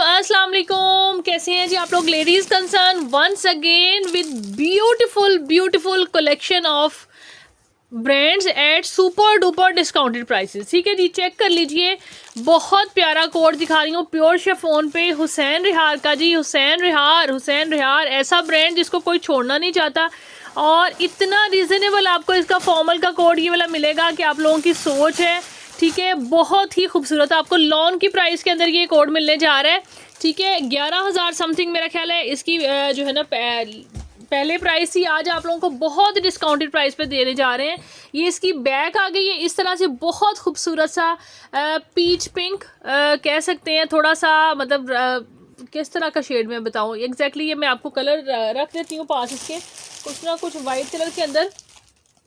अस्सलाम वालेकुम। कैसे हैं जी आप लोग? Ladies concern once again with beautiful collection of brands at super duper discounted prices. ठीक है जी, चेक कर लीजिए। बहुत प्यारा कोड दिखा रही हूँ प्योर शिफॉन पे हुसैन रिहार का जी। हुसैन रिहार ऐसा ब्रांड जिसको कोई छोड़ना नहीं चाहता, और इतना रीज़नेबल आपको इसका फॉर्मल का कोड ये वाला मिलेगा कि आप लोगों की सोच है। ठीक है, बहुत ही खूबसूरत आपको लॉन की प्राइस के अंदर ये कोड मिलने जा रहा है। ठीक है, 11,000 समथिंग मेरा ख्याल है इसकी जो है ना पहले प्राइस थी। आज आप लोगों को बहुत डिस्काउंटेड प्राइस पे देने जा रहे हैं। ये इसकी बैक आ गई है इस तरह से, बहुत खूबसूरत सा पीच पिंक कह सकते हैं, थोड़ा सा मतलब किस तरह का शेड में बताऊँ एग्जैक्टली। ये मैं आपको कलर रख देती हूँ पास इसके, कुछ ना कुछ वाइट कलर के अंदर।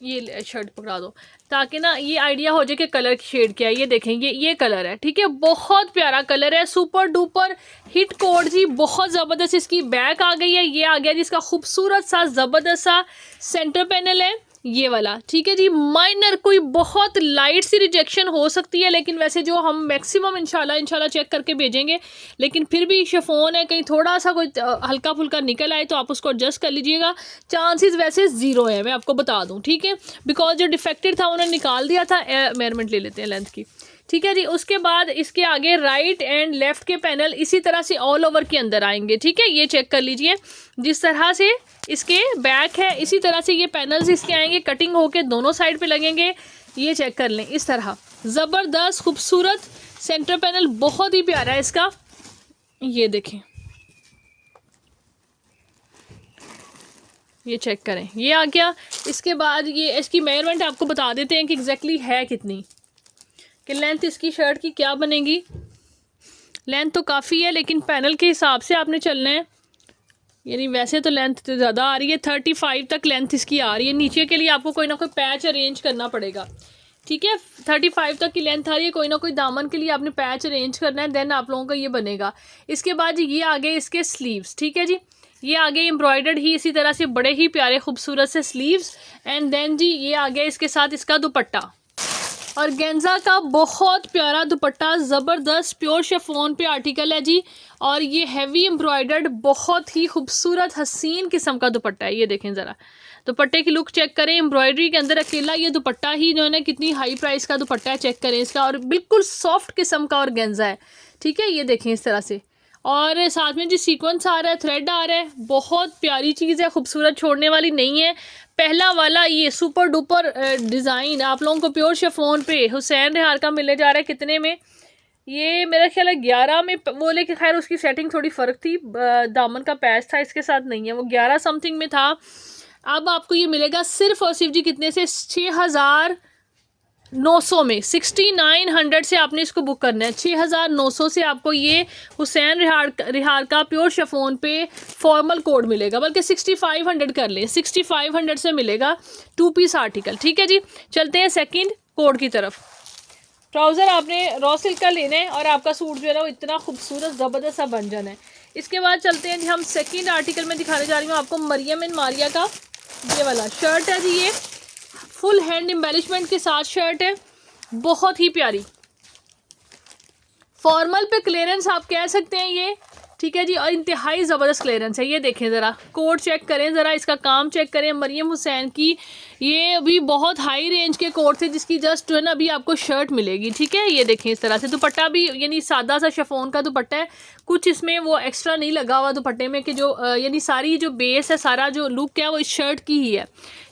ये शर्ट पकड़ा दो ताकि ना ये आइडिया हो जाए कि कलर की शेड क्या है। ये देखेंगे, ये कलर है। ठीक है, बहुत प्यारा कलर है, सुपर डुपर हिट कोड जी। बहुत ज़बरदस्त इसकी बैक आ गई है। ये आ गया जिसका खूबसूरत सा ज़बरदस्त सा सेंटर पैनल है ये वाला। ठीक है जी, माइनर कोई बहुत लाइट सी रिजेक्शन हो सकती है, लेकिन वैसे जो हम मैक्सिमम इंशाल्लाह चेक करके भेजेंगे। लेकिन फिर भी शिफॉन है, कहीं थोड़ा सा कोई हल्का फुल्का निकल आए तो आप उसको एडजस्ट कर लीजिएगा। चांसेस वैसे ज़ीरो है, मैं आपको बता दूं। ठीक है, बिकॉज जो डिफेक्टेड था उन्होंने निकाल दिया था। मेजरमेंट ले लेते हैं लेंथ की। ठीक है जी, उसके बाद इसके आगे राइट एंड लेफ़्ट के पैनल इसी तरह से ऑल ओवर के अंदर आएंगे। ठीक है, ये चेक कर लीजिए। जिस तरह से इसके बैक है इसी तरह से ये पैनल्स इसके आएंगे, कटिंग होके दोनों साइड पे लगेंगे। ये चेक कर लें, इस तरह ज़बरदस्त खूबसूरत सेंटर पैनल, बहुत ही प्यारा है इसका। ये देखें, ये चेक करें, ये आ गया। इसके बाद ये इसकी मेजरमेंट आपको बता देते हैं कि एग्जैक्टली है कितनी, कि लेंथ इसकी शर्ट की क्या बनेगी। लेंथ तो काफ़ी है, लेकिन पैनल के हिसाब से आपने चलना है। यानी वैसे तो लेंथ तो ज़्यादा आ रही है, 35 तक लेंथ इसकी आ रही है। नीचे के लिए आपको कोई ना कोई पैच अरेंज करना पड़ेगा। ठीक है, 35 तक की लेंथ आ रही है, कोई ना कोई दामन के लिए आपने पैच अरेंज करना है, देन आप लोगों का ये बनेगा। इसके बाद ये आगे इसके स्लीव्स। ठीक है जी, ये आगे एम्ब्रॉयडर्ड ही इसी तरह से बड़े ही प्यारे खूबसूरत से स्लीव्स। एंड देन जी ये आगे इसके साथ इसका दुपट्टा, और गेंजा का बहुत प्यारा दुपट्टा, ज़बरदस्त प्योर शिफॉन पे आर्टिकल है जी। और ये हैवी एम्ब्रॉयडर्ड बहुत ही खूबसूरत हसीन किस्म का दुपट्टा है। ये देखें ज़रा, दुपट्टे की लुक चेक करें। एम्ब्रॉयडरी के अंदर अकेला ये दुपट्टा ही जो है ना कितनी हाई प्राइस का दुपट्टा है, चेक करें इसका। और बिल्कुल सॉफ्ट किस्म का और गेंजा है। ठीक है, ये देखें इस तरह से, और साथ में जो सीक्वेंस आ रहा है, थ्रेड आ रहा है, बहुत प्यारी चीज़ है, खूबसूरत, छोड़ने वाली नहीं है। पहला वाला ये सुपर डुपर डिज़ाइन आप लोगों को प्योर शिफॉन पे हुसैन रिहार का मिलने जा रहा है। कितने में? ये मेरा ख्याल है 11 में वो, लेकिन खैर उसकी सेटिंग थोड़ी फ़र्क थी, दामन का पैच था, इसके साथ नहीं है, वो 11 समथिंग में था। अब आपको ये मिलेगा सिर्फ और सिर्फ जी कितने से? 6,900 में। 6,900 से आपने इसको बुक करना है। 6,900 से आपको ये हुसैन रिहार का प्योर शिफॉन पे फॉर्मल कोड मिलेगा, बल्कि 6,500 कर लें, 6,500 से मिलेगा 2 पीस आर्टिकल। ठीक है जी, चलते हैं सेकंड कोड की तरफ। ट्राउज़र आपने रॉ सिल्क का लेना है, और आपका सूट जो है ना वो इतना खूबसूरत ज़बरदस्त सा बन जाना है। इसके बाद चलते हैं जी, हम सेकंड आर्टिकल में दिखाने जा रही हूँ आपको मरियम एंड मारिया का ये वाला शर्ट है जी। ये फुल हैंड एम्बेलिशमेंट के साथ शर्ट है, बहुत ही प्यारी, फॉर्मल पे क्लियरेंस आप कह सकते हैं ये। ठीक है जी, और इंतहाई ज़बरदस्त क्लियरेंस है। ये देखें ज़रा, कोड चेक करें, ज़रा इसका काम चेक करें। मरियम हुसैन की ये अभी बहुत हाई रेंज के कोड थे, जिसकी जस्ट जो है ना अभी आपको शर्ट मिलेगी। ठीक है, ये देखें इस तरह से, दुपट्टा भी यानी सादा सा शिफॉन का दुपट्टा है, कुछ इसमें वो एक्स्ट्रा नहीं लगा हुआ दुपट्टे में, कि जो यानी सारी जो बेस है, सारा जो लुक है वो इस शर्ट की ही है।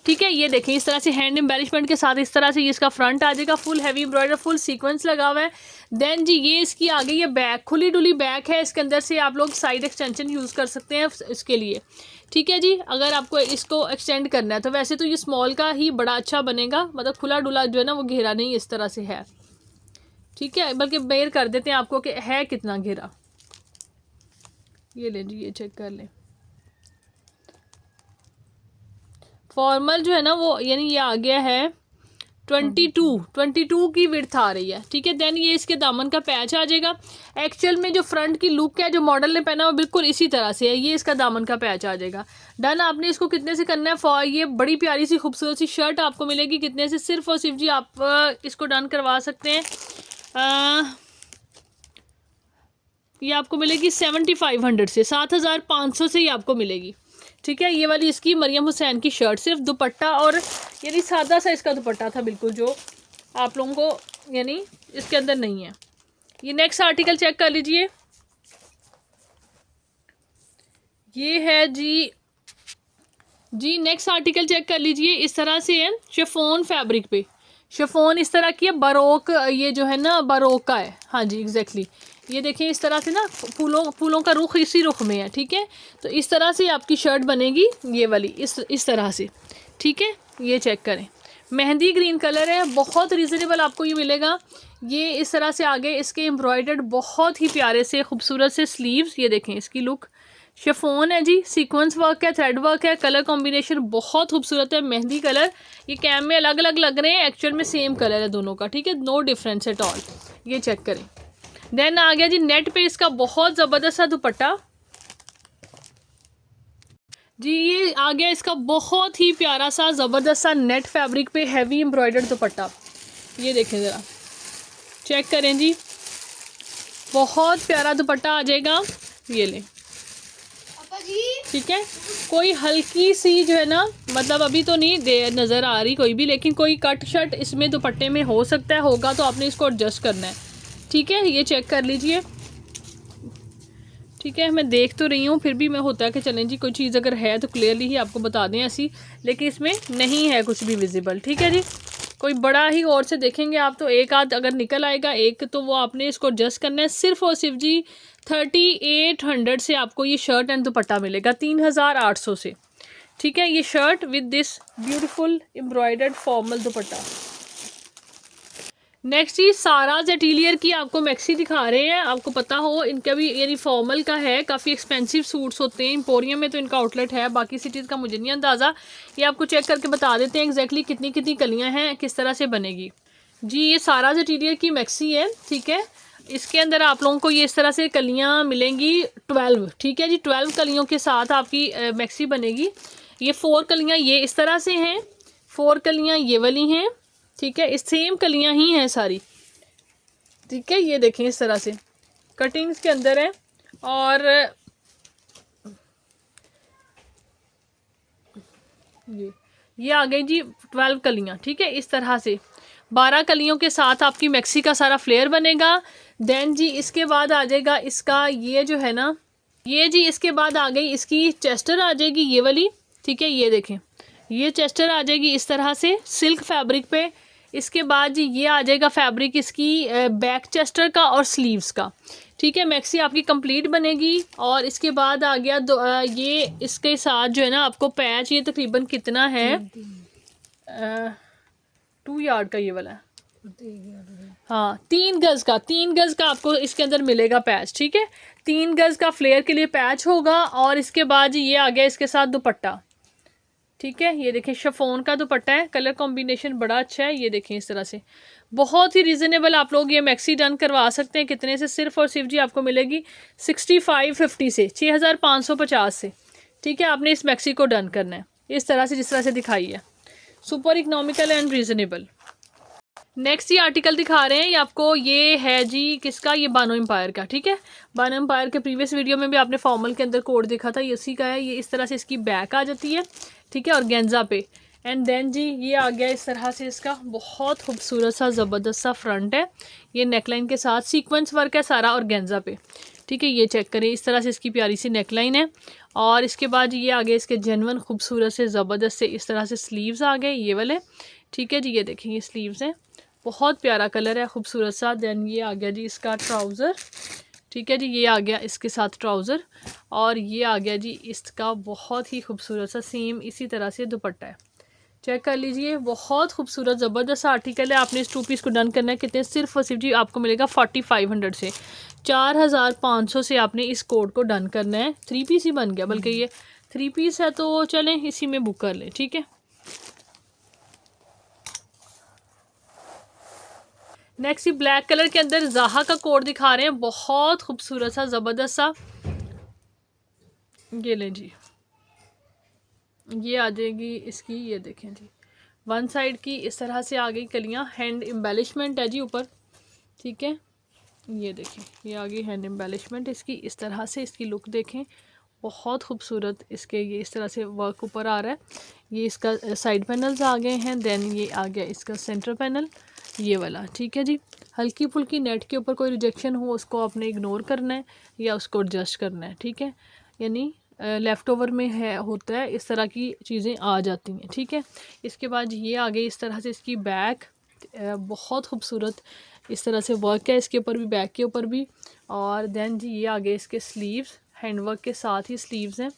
ठीक है, ये देखें इस तरह से हैंड एम्बेलिशमेंट के साथ इस तरह से ये इसका फ्रंट आ जाएगा, full heavy embroider, full sequence लगा हुआ है। देन जी ये इसकी आ गई है बैक, खुली डुली बैक है, इसके अंदर से आप लोग साइड एक्सटेंशन यूज़ कर सकते हैं इसके लिए। ठीक है जी, अगर आपको इसको एक्सटेंड करना है तो वैसे तो ये स्मॉल का ही बड़ा अच्छा बनेगा, मतलब खुला डुला जो है ना वो घेरा नहीं इस तरह से है। ठीक है, बल्कि बेयर कर देते हैं आपको कि है कितना घेरा। ये ले जी, ये चेक कर लें। फॉर्मल जो है ना वो यानी ये आ गया है 22 की विड्थ आ रही है। ठीक है, देन ये इसके दामन का पैच आ जाएगा। एक्चुअल में जो फ्रंट की लुक है जो मॉडल ने पहना वो बिल्कुल इसी तरह से है। ये इसका दामन का पैच आ जाएगा। डन, आपने इसको कितने से करना है? फॉर ये बड़ी प्यारी सी खूबसूरत सी शर्ट आपको मिलेगी कितने से? सिर्फ और सिर्फ जी आप इसको डन करवा सकते हैं ये आपको मिलेगी 7500 से, 7500 से ये आपको मिलेगी। ठीक है, ये वाली इसकी मरियम हुसैन की शर्ट, सिर्फ दुपट्टा और यानी सादा सा इसका दुपट्टा था बिल्कुल, जो आप लोगों को यानी इसके अंदर नहीं है। ये नेक्स्ट आर्टिकल चेक कर लीजिए, ये है जी नेक्स्ट आर्टिकल चेक कर लीजिए। इस तरह से है शिफॉन फैब्रिक पे, शिफॉन इस तरह की है, बारोक, ये जो है ना बारोक का है। हाँ जी एग्जैक्टली, ये देखिए इस तरह से ना फूलों का रुख इसी रुख में है। ठीक है, तो इस तरह से आपकी शर्ट बनेगी ये वाली, इस तरह से। ठीक है, ये चेक करें, मेहंदी ग्रीन कलर है, बहुत रीज़नेबल आपको ये मिलेगा। ये इस तरह से आगे इसके एम्ब्रॉयडर्ड बहुत ही प्यारे से खूबसूरत से स्लीव्स, ये देखें इसकी लुक। शिफॉन है जी, सीक्वेंस वर्क है, थ्रेड वर्क है, कलर कॉम्बिनेशन बहुत खूबसूरत है, मेहंदी कलर। ये कैम में अलग अलग लग रहे हैं, एक्चुअल में सेम कलर है दोनों का। ठीक है, नो डिफरेंस एट ऑल, ये चेक करें। देन आ गया जी नेट पे इसका बहुत ज़बरदस्त सा दुपट्टा जी, ये आ गया इसका बहुत ही प्यारा सा ज़बरदस्त सा नेट फैब्रिक पे हैवी एम्ब्रॉयडर्ड दुपट्टा। ये देखें ज़रा, चेक करें जी, बहुत प्यारा दुपट्टा आ जाएगा, ये लें। ठीक है, कोई हल्की सी जो है ना, मतलब अभी तो नहीं दे नज़र आ रही कोई भी, लेकिन कोई कट शर्ट इसमें दुपट्टे में हो सकता है, होगा तो आपने इसको एडजस्ट करना है। ठीक है, ये चेक कर लीजिए। ठीक है, मैं देख तो रही हूँ, फिर भी मैं होता है कि चलें जी कोई चीज़ अगर है तो क्लियरली ही आपको बता दें ऐसी, लेकिन इसमें नहीं है कुछ भी विजिबल। ठीक है जी, कोई बड़ा ही और से देखेंगे आप तो एक आध अगर निकल आएगा एक, तो वो आपने इसको एडजस्ट करना है। सिर्फ और सिर्फ जी 3800 से आपको ये शर्ट एंड दुपट्टा मिलेगा, 3800 से। ठीक है, ये shirt with this beautiful embroidered formal dupatta. Next ji Sara's atelier की आपको मैक्सी दिखा रहे हैं। आपको पता हो इनका भी यानी फॉर्मल का है, काफ़ी एक्सपेंसिव सूट्स होते हैं। एम्पोरियम में तो इनका आउटलेट है, बाकी सिटीज़ का मुझे नहीं अंदाज़ा। ये आपको चेक करके बता देते हैं एग्जैक्टली कितनी कितनी कलियां हैं, किस तरह से बनेगी। जी ये साराज एटीलियर की मैक्सी है। ठीक है, इसके अंदर आप लोगों को ये इस तरह से कलियाँ मिलेंगी 12। ठीक है जी, 12 कलियों के साथ आपकी मैक्सी बनेगी। ये 4 कलियाँ ये इस तरह से हैं, 4 कलियाँ ये वाली हैं। ठीक है, इस सेम कलियां ही हैं सारी। ठीक है, ये देखें इस तरह से कटिंग्स के अंदर है। और ये आ गई जी 12 कलियां। ठीक है, इस तरह से 12 कलियों के साथ आपकी मैक्सी का सारा फ्लेयर बनेगा। देन जी इसके बाद आ जाएगा इसका ये जो है ना, ये जी इसके बाद आ गई इसकी चेस्टर आ जाएगी ये वाली। ठीक है, ये देखें ये चेस्टर आ जाएगी इस तरह से सिल्क फैब्रिक पे। इसके बाद जी ये आ जाएगा फैब्रिक इसकी बैक चेस्टर का और स्लीव्स का। ठीक है, मैक्सी आपकी कंप्लीट बनेगी। और इसके बाद आ गया ये इसके साथ जो है ना आपको पैच, ये तकरीबन कितना है 2 यार्ड का ये वाला, हाँ 3 गज़ का आपको इसके अंदर मिलेगा पैच। ठीक है, 3 गज़ का फ्लेयर के लिए पैच होगा। और इसके बाद ये आ गया इसके साथ दुपट्टा। ठीक है, ये देखें शिफॉन का दुपट्टा है, कलर कॉम्बिनेशन बड़ा अच्छा है। ये देखें इस तरह से बहुत ही रीज़नेबल आप लोग ये मैक्सी डन करवा सकते हैं। कितने से? सिर्फ और सिर्फ जी आपको मिलेगी 6550 से, 6550 से। ठीक है, आपने इस मैक्सी को डन करना है इस तरह से जिस तरह से दिखाई है, super economical and reasonable. Next ये आर्टिकल दिखा रहे हैं ये आपको, ये है जी किसका, ये बानो एम्पायर का। ठीक है, बानो एम्पायर के प्रीवियस वीडियो में भी आपने फॉर्मल के अंदर कोड देखा था, ये उसी का है। ये इस तरह से इसकी बैक आ जाती है। ठीक है, और गेंजा पे। एंड देन जी ये आ गया इस तरह से इसका बहुत खूबसूरत सा ज़बरदस्त सा फ्रंट है। ये नेकलाइन के साथ सीक्वेंस वर्क है सारा और गेंजा पे। ठीक है, ये चेक करें इस तरह से इसकी प्यारी सी नेकलाइन है। और इसके बाद ये आ गए इसके जेन्युइन खूबसूरत से ज़बरदस्त से इस तरह से स्लीव्स आ गए ये वाले। ठीक है जी, ये देखें ये स्लीव्स हैं, बहुत प्यारा कलर है खूबसूरत सा। देन ये आ गया जी इसका ट्राउज़र। ठीक है जी, ये आ गया इसके साथ ट्राउज़र। और ये आ गया जी इसका बहुत ही खूबसूरत सा सेम इसी तरह से दुपट्टा है। चेक कर लीजिए, बहुत खूबसूरत ज़बरदस्त आर्टिकल है। आपने इस 2 पीस को डन करना है कितने, सिर्फ और सिर्फ जी आपको मिलेगा 4500 से, 4500 से आपने इस कोड को डन करना है। 3 पीस ही बन गया, बल्कि ये 3 पीस है तो चलें इसी में बुक कर लें। ठीक है, नेक्स्ट ये ब्लैक कलर के अंदर ज़ाहा का कोड दिखा रहे हैं, बहुत खूबसूरत सा ज़बरदस्त सा। ये लें जी, ये आ जाएगी इसकी, ये देखें जी वन साइड की इस तरह से आ गई कलियां, हैंड एम्बेलिशमेंट है जी ऊपर। ठीक है, ये देखिए, ये आ गई हैंड एम्बेलिशमेंट इसकी, इस तरह से इसकी लुक देखें, बहुत खूबसूरत इसके ये इस तरह से वर्क ऊपर आ रहा है। ये इसका साइड पैनल्स आ गए हैं, देन ये आ गया इसका सेंटर पैनल ये वाला, ठीक है जी। हल्की फुल्की नेट के ऊपर कोई रिजेक्शन हो उसको आपने इग्नोर करना है या उसको एडजस्ट करना है, ठीक है। यानी लेफ़्ट ओवर में है होता है, इस तरह की चीज़ें आ जाती हैं, ठीक है। इसके बाद ये आ गई इस तरह से इसकी बैक, बहुत खूबसूरत इस तरह से वर्क है इसके ऊपर भी, बैक के ऊपर भी। और देन जी ये आ गए इसके स्लीव्स, हैंडवर्क के साथ ही स्लीव्स हैं।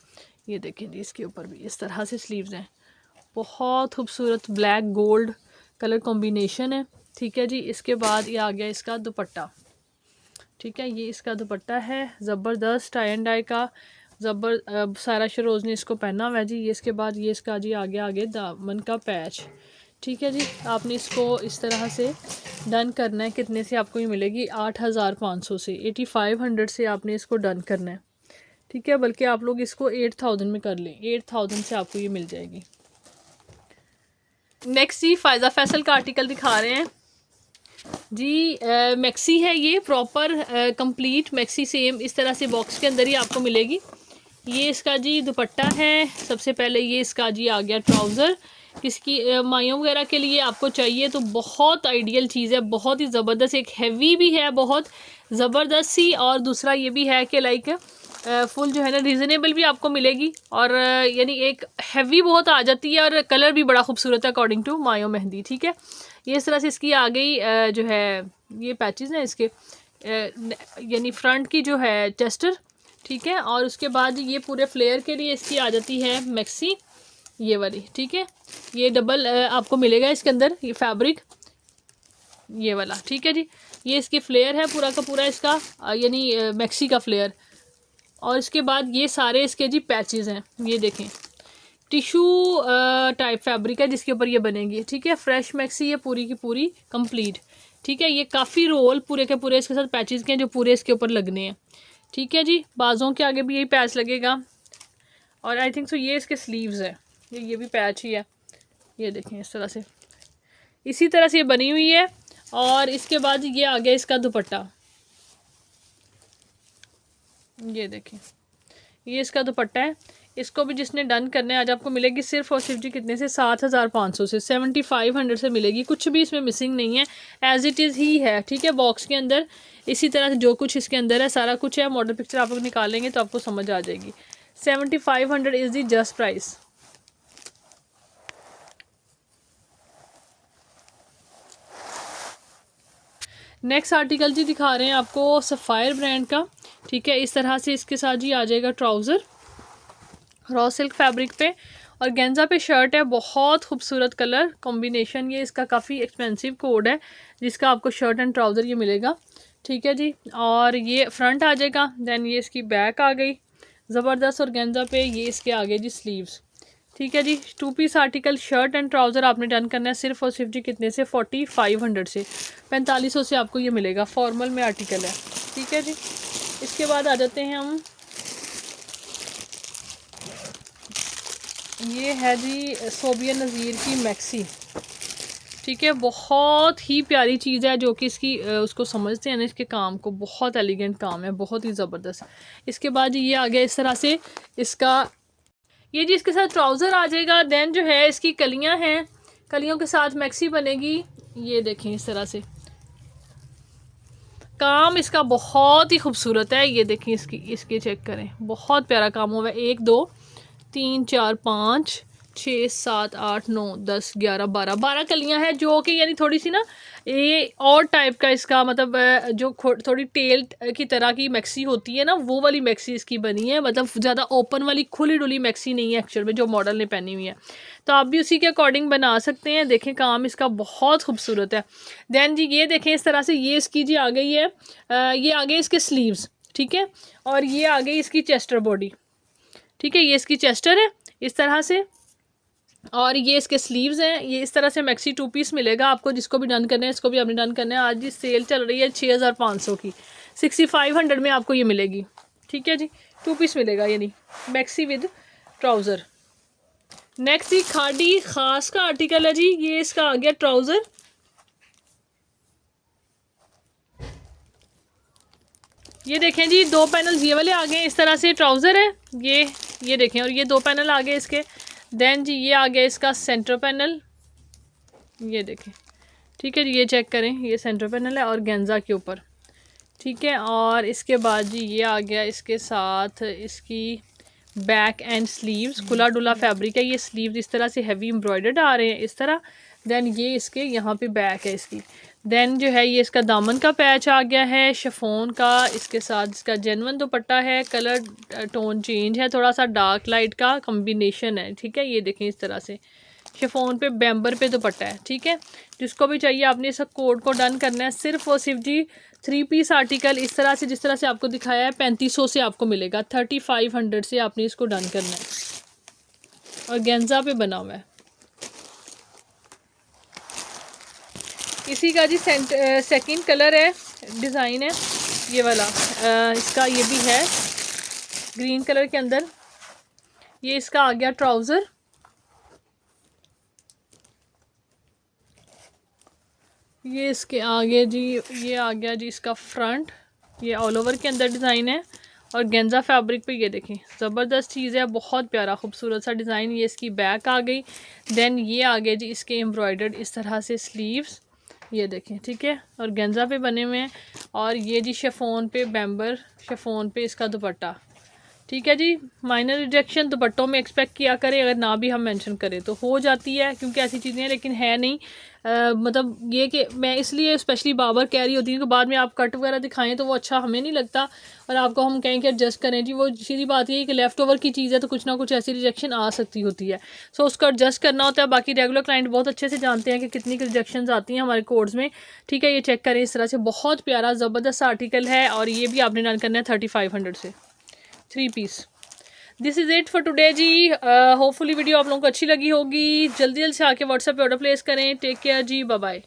ये देखें जी, इसके ऊपर भी इस तरह से स्लीव्स हैं, बहुत खूबसूरत ब्लैक गोल्ड कलर कॉम्बिनेशन है, ठीक है जी। इसके बाद ये आ गया इसका दुपट्टा, ठीक है। ये इसका दुपट्टा है ज़बरदस्त टाई एंड डाई का, सारा शरोज़ ने इसको पहना हुआ है जी। ये इसके बाद ये इसका जी आगे दामन का पैच, ठीक है जी। आपने इसको इस तरह से डन करना है। कितने से आपको ये मिलेगी? 8500 से, 8500 से आपने इसको डन करना है, ठीक है। बल्कि आप लोग इसको 8000 में कर लें, 8000 से आपको ये मिल जाएगी। नेक्स्ट जी फ़ायज़ा फैसल का आर्टिकल दिखा रहे हैं जी। मैक्सी है ये, प्रॉपर कंप्लीट मैक्सी, सेम इस तरह से बॉक्स के अंदर ही आपको मिलेगी। ये इसका जी दुपट्टा है। सबसे पहले ये इसका जी आ गया ट्राउज़र, किसकी मायों वगैरह के लिए आपको चाहिए तो बहुत आइडियल चीज़ है, बहुत ही ज़बरदस्त। एक हैवी भी है बहुत ज़बरदस्त सी, और दूसरा ये भी है कि लाइक फुल जो है ना रीज़नेबल भी आपको मिलेगी, और यानी एक हैवी बहुत आ जाती है, और कलर भी बड़ा खूबसूरत है अकॉर्डिंग टू मायो मेहंदी, ठीक है। ये इस तरह से इसकी आ गई जो है ये पैचेस हैं इसके, यानी फ्रंट की जो है चेस्टर, ठीक है। और उसके बाद ये पूरे फ्लेयर के लिए इसकी आ जाती है मैक्सी ये वाली, ठीक है। ये डबल आपको मिलेगा इसके अंदर ये फैब्रिक ये वाला, ठीक है जी। ये इसकी फ्लेयर है पूरा का पूरा इसका, यानी मैक्सी का फ्लेयर। और इसके बाद ये सारे इसके जी पैचेस हैं, ये देखें टिशू टाइप फैब्रिक है जिसके ऊपर ये बनेगी, ठीक है। फ्रेश मैक्सी ये पूरी की पूरी कंप्लीट, ठीक है। ये काफ़ी रोल पूरे के पूरे इसके साथ पैचेस के हैं जो पूरे इसके ऊपर लगने हैं, ठीक है जी। बाजों के आगे भी यही पैच लगेगा, और आई थिंक सो ये इसके स्लीव्स है, ये भी पैच ही है। ये देखें इस तरह से, इसी तरह से ये बनी हुई है। और इसके बाद ये आ गया इसका दुपट्टा, ये देखें ये इसका दुपट्टा है। इसको भी जिसने डन करना है आज आपको मिलेगी सिर्फ और सिर्फ जी कितने से, 7500 से, 7500 से मिलेगी। कुछ भी इसमें मिसिंग नहीं है, एज इट इज़ ही है, ठीक है। बॉक्स के अंदर इसी तरह से जो कुछ इसके अंदर है सारा कुछ है। मॉडल पिक्चर आप लोग निकालेंगे तो आपको समझ आ जाएगी। 7500 is the just price. Next article ji दिखा रहे हैं आपको सफ़ायर ब्रांड का, ठीक है। इस तरह से इसके साथ जी आ जाएगा ट्राउज़र रॉ सिल्क फैब्रिक पे, और गेंजा पे शर्ट है, बहुत खूबसूरत कलर कॉम्बिनेशन। ये इसका काफ़ी एक्सपेंसिव कोड है जिसका आपको शर्ट एंड ट्राउज़र ये मिलेगा, ठीक है जी। और ये फ्रंट आ जाएगा, देन ये इसकी बैक आ गई ज़बरदस्त, और गेंजा पे ये इसके आगे जी स्लीव्स, ठीक है जी। 2 piece article shirt and trouser आपने डन करना है सिर्फ और सिर्फ जी कितने से, 4500 से, 4500 से आपको ये मिलेगा। फॉर्मल में आर्टिकल है, ठीक है जी। इसके बाद आ जाते हैं हम, ये है जी सोबिया नज़ीर की मैक्सी, ठीक है। बहुत ही प्यारी चीज़ है जो कि इसकी उसको समझते हैं ना, इसके काम को, बहुत एलिगेंट काम है, बहुत ही ज़बरदस्त। इसके बाद ये आ गया इस तरह से इसका, ये जी इसके साथ ट्राउज़र आ जाएगा। देन जो है इसकी कलियां हैं, कलियों के साथ मैक्सी बनेगी। ये देखें इस तरह से काम इसका बहुत ही खूबसूरत है। ये देखें इसके चेक करें, बहुत प्यारा काम हुआ है। 1 2 3 4 5 6 7 8 9 10 11 12 कलियां हैं, जो कि यानी थोड़ी सी ना ये और टाइप का इसका मतलब जो थोड़ी टेल की तरह की मैक्सी होती है ना, वो वाली मैक्सी इसकी बनी है। मतलब ज़्यादा ओपन वाली खुली डुली मैक्सी नहीं है एक्चुअल में जो मॉडल ने पहनी हुई है, तो आप भी उसी के अकॉर्डिंग बना सकते हैं। देखें काम इसका बहुत खूबसूरत है। देन जी ये देखें इस तरह से ये इसकी जी आ गई है, ये आ गए इसके स्लीव्स, ठीक है। और ये आ गई इसकी चेस्टर बॉडी, ठीक है। ये इसकी चेस्टर है इस तरह से, और ये इसके स्लीव्स हैं। ये इस तरह से मैक्सी 2 पीस मिलेगा आपको, जिसको भी डन करना है इसको भी आपने डन करना है। आज जी सेल चल रही है 6500 की, 6500 में आपको ये मिलेगी, ठीक है जी। 2 पीस मिलेगा यानी मैक्सी विद ट्राउज़र। नेक्स्ट जी खादी खास का आर्टिकल है जी। ये इसका आ गया ट्राउज़र, ये देखें जी, 2 पैनल ये वाले आ गए, इस तरह से ट्राउज़र है ये देखें, और ये 2 पैनल आ गए इसके। देन जी ये आ गया इसका सेंटर पैनल, ये देखें, ठीक है जी, ये चेक करें, ये सेंटर पैनल है और गेंजा के ऊपर, ठीक है। और इसके बाद जी ये आ गया इसके साथ इसकी बैक एंड स्लीव्स, खुला डुला फैब्रिक है, ये स्लीव्स इस तरह से हैवी एम्ब्रॉयडर्ड आ रहे हैं इस तरह। देन ये इसके यहाँ पे बैक है इसकी। देन जो है ये इसका दामन का पैच आ गया है शिफॉन का, इसके साथ इसका जेन्युइन दुपट्टा है, कलर टोन चेंज है, थोड़ा सा डार्क लाइट का कॉम्बिनेशन है, ठीक है। ये देखें इस तरह से शिफॉन पे बैम्बर पे दुपट्टा है, ठीक है। जिसको भी चाहिए आपने इस कोड को डन करना है। सिर्फ और सिर्फ जी 3 पीस आर्टिकल इस तरह से, जिस तरह से आपको दिखाया है, 3500 से आपको मिलेगा, 3500 से आपने इसको डन करना है और गेंजा पे बना हुआ है। इसी का जी सेकंड कलर है, डिज़ाइन है ये वाला, इसका ये भी है ग्रीन कलर के अंदर। ये इसका आ गया ट्राउज़र, ये इसके आगे जी ये आ गया जी इसका फ्रंट, ये ऑल ओवर के अंदर डिज़ाइन है और गेंजा फैब्रिक पे ये देखें ज़बरदस्त चीज़ है, बहुत प्यारा खूबसूरत सा डिज़ाइन। ये इसकी बैक आ गई। देन ये आ गए जी इसके एम्ब्रॉयडर्ड इस तरह से स्लीव्स, ये देखें, ठीक है, और गेंजा पे बने हुए हैं। और ये जी शिफॉन पे बैम्बर, शिफॉन पे इसका दुपट्टा, ठीक है जी। माइनर रिजेक्शन दुपट्टों में एक्सपेक्ट किया करें, अगर ना भी हम मेंशन करें तो हो जाती है, क्योंकि ऐसी चीज़ें हैं, लेकिन है नहीं। मतलब ये कि मैं इसलिए स्पेशली बाबर कह रही होती हूँ कि बाद में आप कट वगैरह दिखाएं तो वो अच्छा हमें नहीं लगता, और आपको हम कहें कि एडजस्ट करें जी, वो सीधी बात ये है कि लेफ़्ट ओवर की चीज़ है तो कुछ ना कुछ ऐसी रिजेक्शन आ सकती होती है, सो उसका एडजस्ट करना होता है। बाकी रेगुलर क्लाइंट बहुत अच्छे से जानते हैं कि कितनी रिजेक्शन आती हैं हमारे कोड्स में, ठीक है। ये चेक करें, इस तरह से बहुत प्यारा ज़बरदस्त आर्टिकल है, और ये भी आपने डन करना है 3500 से 3 piece. This is it for today जी। होपफुली वीडियो आप लोगों को अच्छी लगी होगी। जल्दी जल्दी से आके व्हाट्सएप पे ऑर्डर प्लेस करें। टेक केयर जी, बाय बाय।